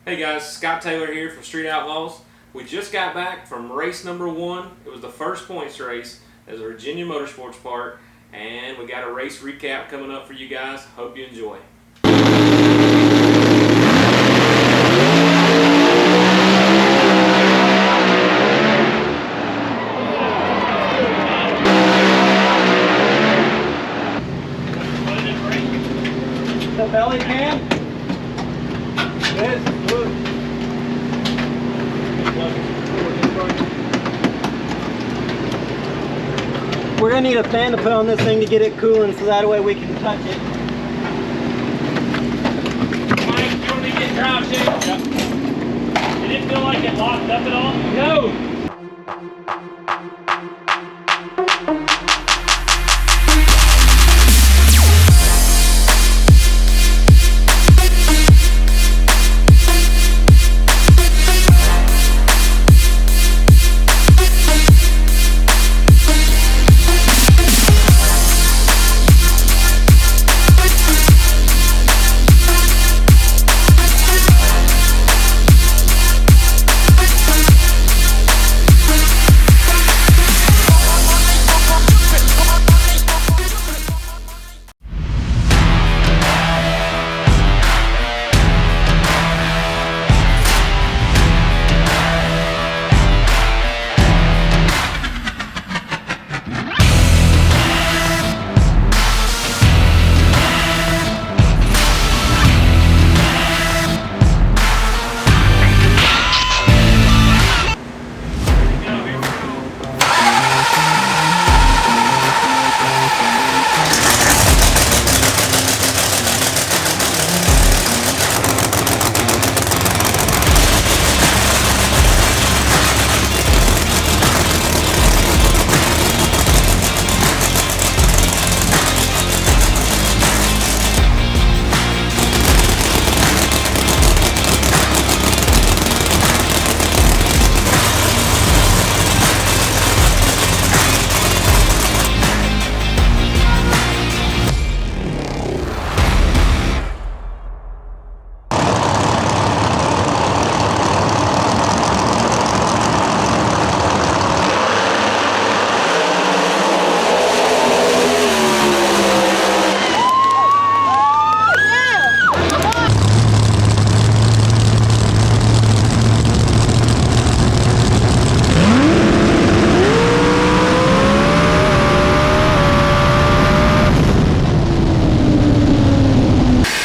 Hey guys, Scott Taylor here from Street Outlaws. We just got back from race number 1. It was the first points race as a Virginia Motorsports part, and we got a race recap coming up for you guys. Hope you enjoy. The belly cam. Yes, good. We're gonna need a fan to put on this thing to get it cooling, so that way we can touch it. Mike, you want me to get drive check? Yep. Did it feel like it locked up at all? No.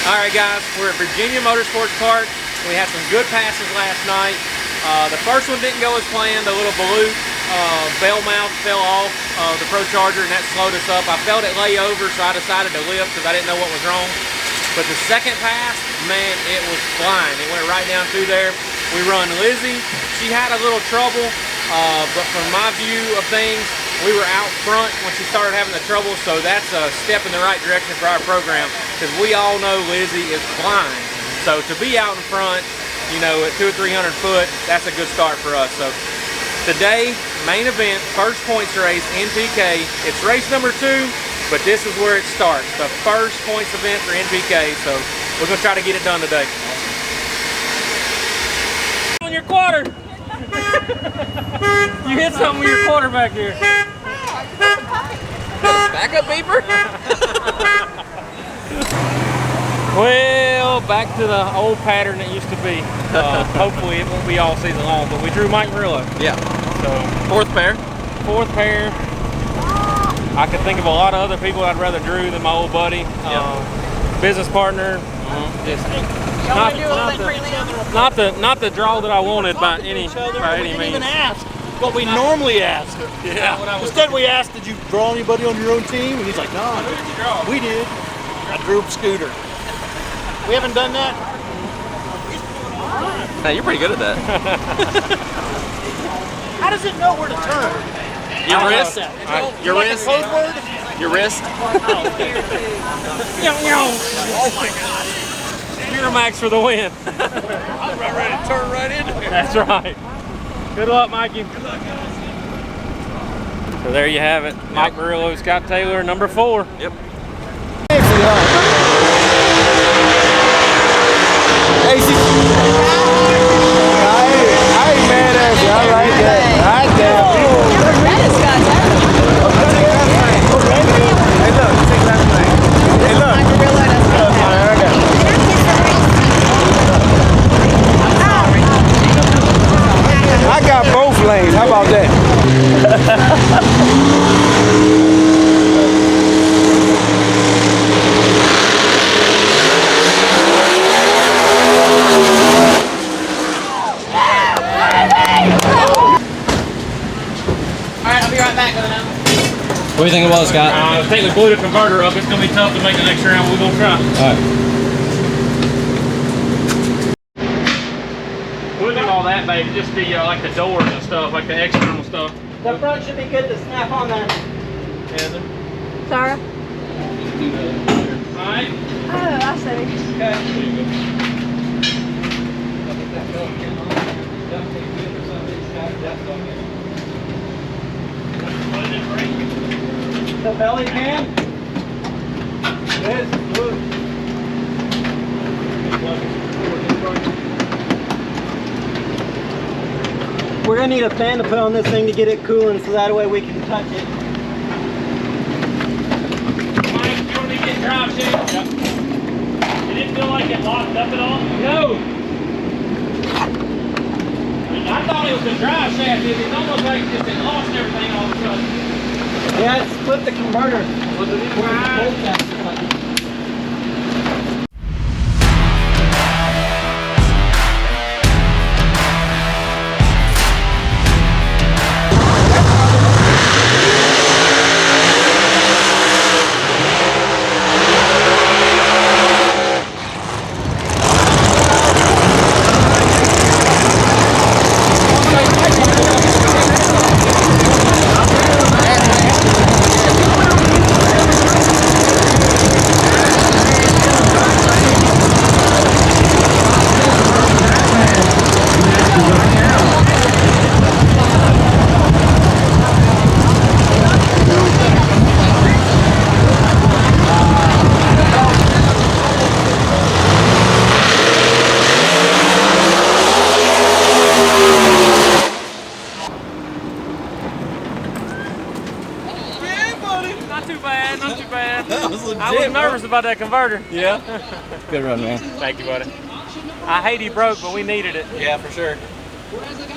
Alright guys, we're at Virginia Motorsports Park. We had some good passes last night. The first one didn't go as planned. The little balloon bell mouth fell off the Pro Charger and that slowed us up. I felt it lay over, so I decided to lift because I didn't know what was wrong. But the second pass, man, it was flying. It went right down through there. We run Lizzie. She had a little trouble, but from my view of things, we were out front when she started having the trouble, so that's a step in the right direction for our program, because we all know Lizzie is flying. So to be out in front, you know, at 200 or 300 foot, that's a good start for us. So today, main event, first points race, NPK. It's race number 2, but this is where it starts. The first points event for NPK, so we're gonna try to get it done today. On your quarter. You hit something with your quarter back here. Backup beeper? Well, back to the old pattern that used to be. Hopefully it won't be all season long, but we drew Mike Murillo. Yeah. So Fourth pair. I could think of a lot of other people I'd rather drew than my old buddy. Business partner. Just not the draw that I wanted by any means. We didn't even ask what we normally ask. Yeah. Instead we asked, did you draw anybody on your own team? And he's like, no. Who did you draw? We did. I drew Scooter. We haven't done that. Hey, you're pretty good at that. How does it know where to turn? Your wrist? Your Like wrist? a code word? Your wrist? Oh my God. Miramax for the win. I'm ready to turn right into it. That's right. Good luck, Mikey. Good luck, guys. So there you have it. Mike Murillo, Scott Taylor, number 4. Yep. Hey, What do you think it was, Scott? I think we blew the converter up. It's going to be tough to make the next round. We're going to try. All right. We'll do all that, baby. Just the like the doors and stuff, like the external stuff. The front should be good to snap on that. Sarah? All right. Oh, I see. The belly pan. Yes, good. We're gonna need a fan to put on this thing to get it cooling, so that way we can touch it. Mike, you don't need to get drive shape. Yep. Did it feel like it locked up at all? No. I thought it was the drive shaft. It's almost like just it lost everything all of a sudden. Yeah, it split the converter. Was it Not too bad, not too bad. That was legit, I was nervous about that converter. Yeah. Good run, man. Thank you, buddy. I hate he broke, but we needed it. Yeah, for sure.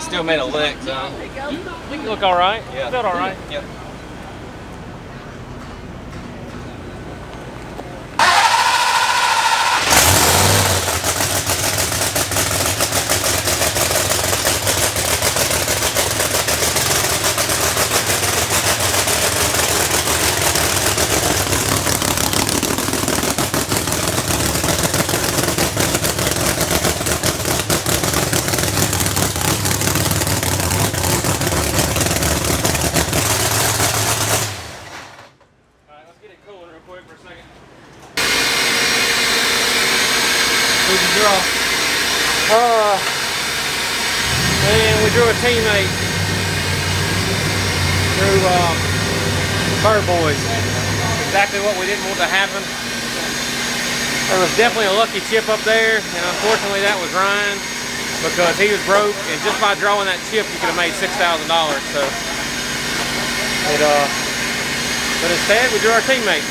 Still made a lick, so. I think it looked all right. Yeah. Felt all right. Yep. And we drew a teammate. Drew Bird Boys. Exactly what we didn't want to happen. There was definitely a lucky chip up there, and unfortunately that was Ryan because he was broke, and just by drawing that chip you could have made $6,000. So but instead we drew our teammate.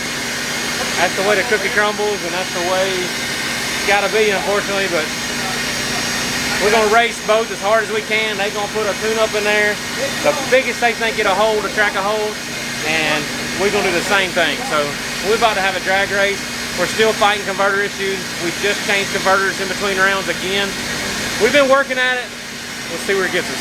That's the way the cookie crumbles, and that's the way it's got to be, unfortunately. But we're going to race both as hard as we can. They're going to put a tune-up in there. The biggest they think get a hold, to track a hold, and we're going to do the same thing. So we're about to have a drag race. We're still fighting converter issues. We just changed converters in between rounds again. We've been working at it. We'll see where it gets us.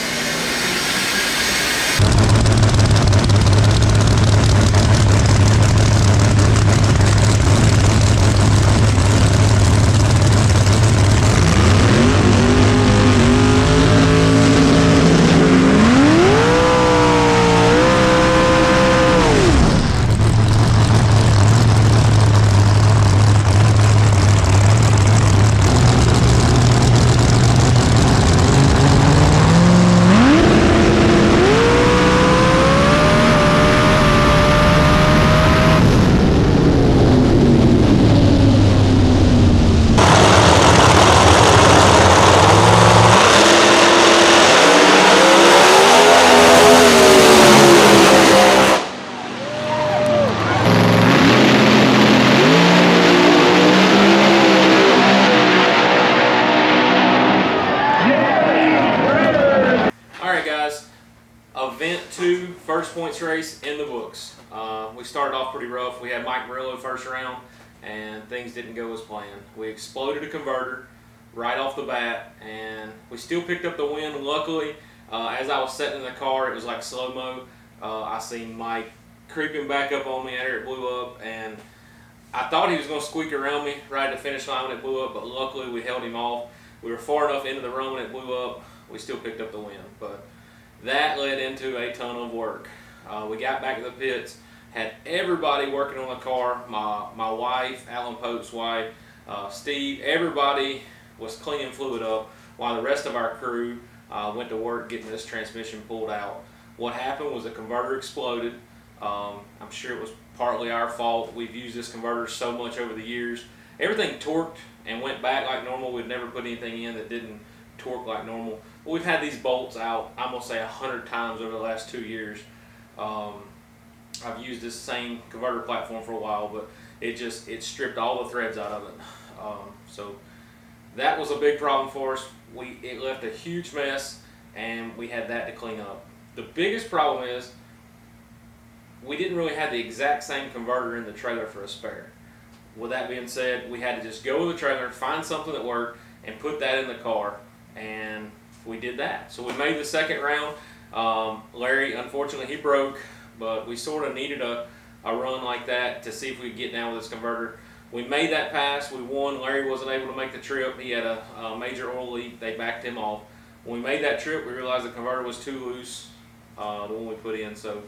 Event 2, first points race in the books. We started off pretty rough. We had Mike Murillo first round, and things didn't go as planned. We exploded a converter right off the bat, and we still picked up the win. Luckily, as I was sitting in the car, it was like slow-mo. I seen Mike creeping back up on me after it blew up, and I thought he was going to squeak around me right at the finish line when it blew up, but luckily we held him off. We were far enough into the run when it blew up. We still picked up the win, but that led into a ton of work. We got back to the pits, had everybody working on the car. My wife, Alan Pope's wife, Steve, everybody was cleaning fluid up while the rest of our crew went to work getting this transmission pulled out. What happened was the converter exploded. I'm sure it was partly our fault. We've used this converter so much over the years. Everything torqued and went back like normal. We'd never put anything in that didn't torque like normal. But we've had these bolts out, I'm gonna say 100 times over the last 2 years. I've used this same converter platform for a while, but it stripped all the threads out of it. So that was a big problem for us. It left a huge mess, and we had that to clean up. The biggest problem is we didn't really have the exact same converter in the trailer for a spare. With that being said, we had to just go to the trailer, find something that worked, and put that in the car, and we did that. So we made the second round. Larry, unfortunately, he broke, but we sort of needed a run like that to see if we could get down with this converter. We made that pass, we won. Larry wasn't able to make the trip. He had a major oil leak. They backed him off. When we made that trip, we realized the converter was too loose, the one we put in. So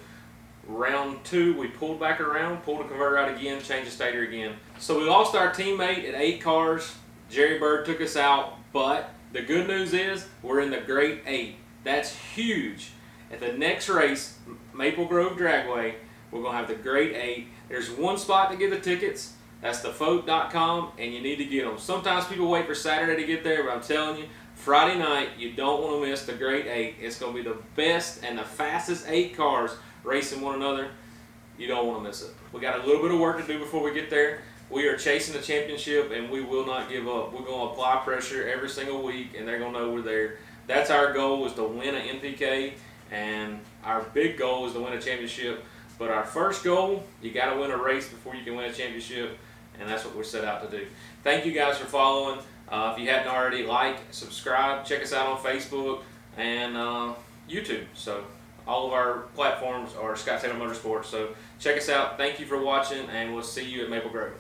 round 2, we pulled back around, pulled the converter out again, changed the stator again. So we lost our teammate at 8 cars. Jerry Bird took us out, but the good news is we're in the Great 8. That's huge. At the next race, Maple Grove Dragway, we're going to have the Great 8. There's one spot to get the tickets. That's thefolk.com, and you need to get them. Sometimes people wait for Saturday to get there, but I'm telling you, Friday night, you don't want to miss the Great 8. It's going to be the best and the fastest 8 cars racing one another. You don't want to miss it. We got a little bit of work to do before we get there. We are chasing the championship, and we will not give up. We're going to apply pressure every single week, and they're going to know we're there. That's our goal, is to win an NPK, and our big goal is to win a championship. But our first goal, you got to win a race before you can win a championship, and that's what we're set out to do. Thank you guys for following. If you hadn't already, like, subscribe, check us out on Facebook and YouTube. So all of our platforms are Scott Taylor Motorsports. So check us out. Thank you for watching, and we'll see you at Maple Grove.